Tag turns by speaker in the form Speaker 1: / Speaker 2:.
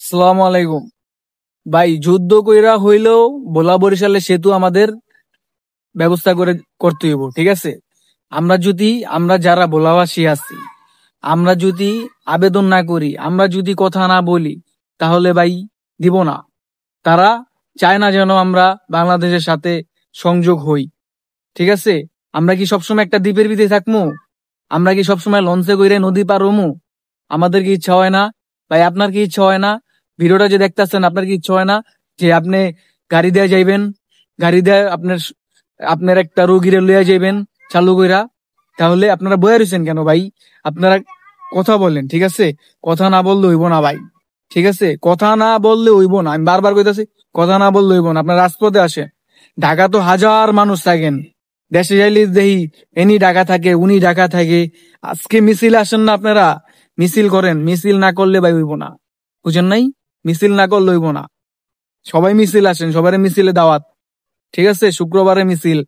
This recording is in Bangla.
Speaker 1: সালাম আলাইকুম। ভাই, যুদ্ধ কইরা হইলেও ভোলা বরিশালের সেতু আমাদের ব্যবস্থা করে করতে হইব, ঠিক আছে। আমরা যারা ভোলাবাসী আছি, আমরা যদি আবেদন না করি, আমরা যদি কথা না বলি, তাহলে ভাই দিব না। তারা চায় না যেন আমরা বাংলাদেশের সাথে সংযোগ হই, ঠিক আছে। আমরা কি সবসময় একটা দ্বীপের ভিতরে থাকবো? আমরা কি সবসময় লঞ্চে কইরে নদী পার হমু? আমাদের কি ইচ্ছা হয় না? ভাই, আপনার কি ইচ্ছা হয় না? ভিডিওটা যে দেখতেছেন, আপনার কি ইচ্ছা হয় না যে আপনি গাড়ি দিয়ে যাইবেন, গাড়ি দিয়ে আপনার একটা রোগীরে লইয়া যাইবেন চালু কইরা? তাহলে আপনারা বইয়া রইছেন কেন ভাই? আপনারা কথা বলেন, ঠিক আছে। কথা না বললে হইব না ভাই, ঠিক আছে। কথা না বললে হইব না, আমি বারবার কইতাছি, কথা না বললে হইব না। আপনার রাজপথে আসেন। ঢাকা তো হাজার মানুষ থাকেন, দেশে যাইলে দেখি এনি ঢাকা থাকে, উনি ঢাকা থাকে। আজকে মিছিল আসেন না আপনারা, মিছিল করেন। মিছিল না করলে ভাই হইব না, বুঝেন নাই? মিছিল না করলে হইব না। সবাই মিছিল আসেন, সবাই মিছিলে দাওয়াত, ঠিক আছে। শুক্রবারে মিছিল।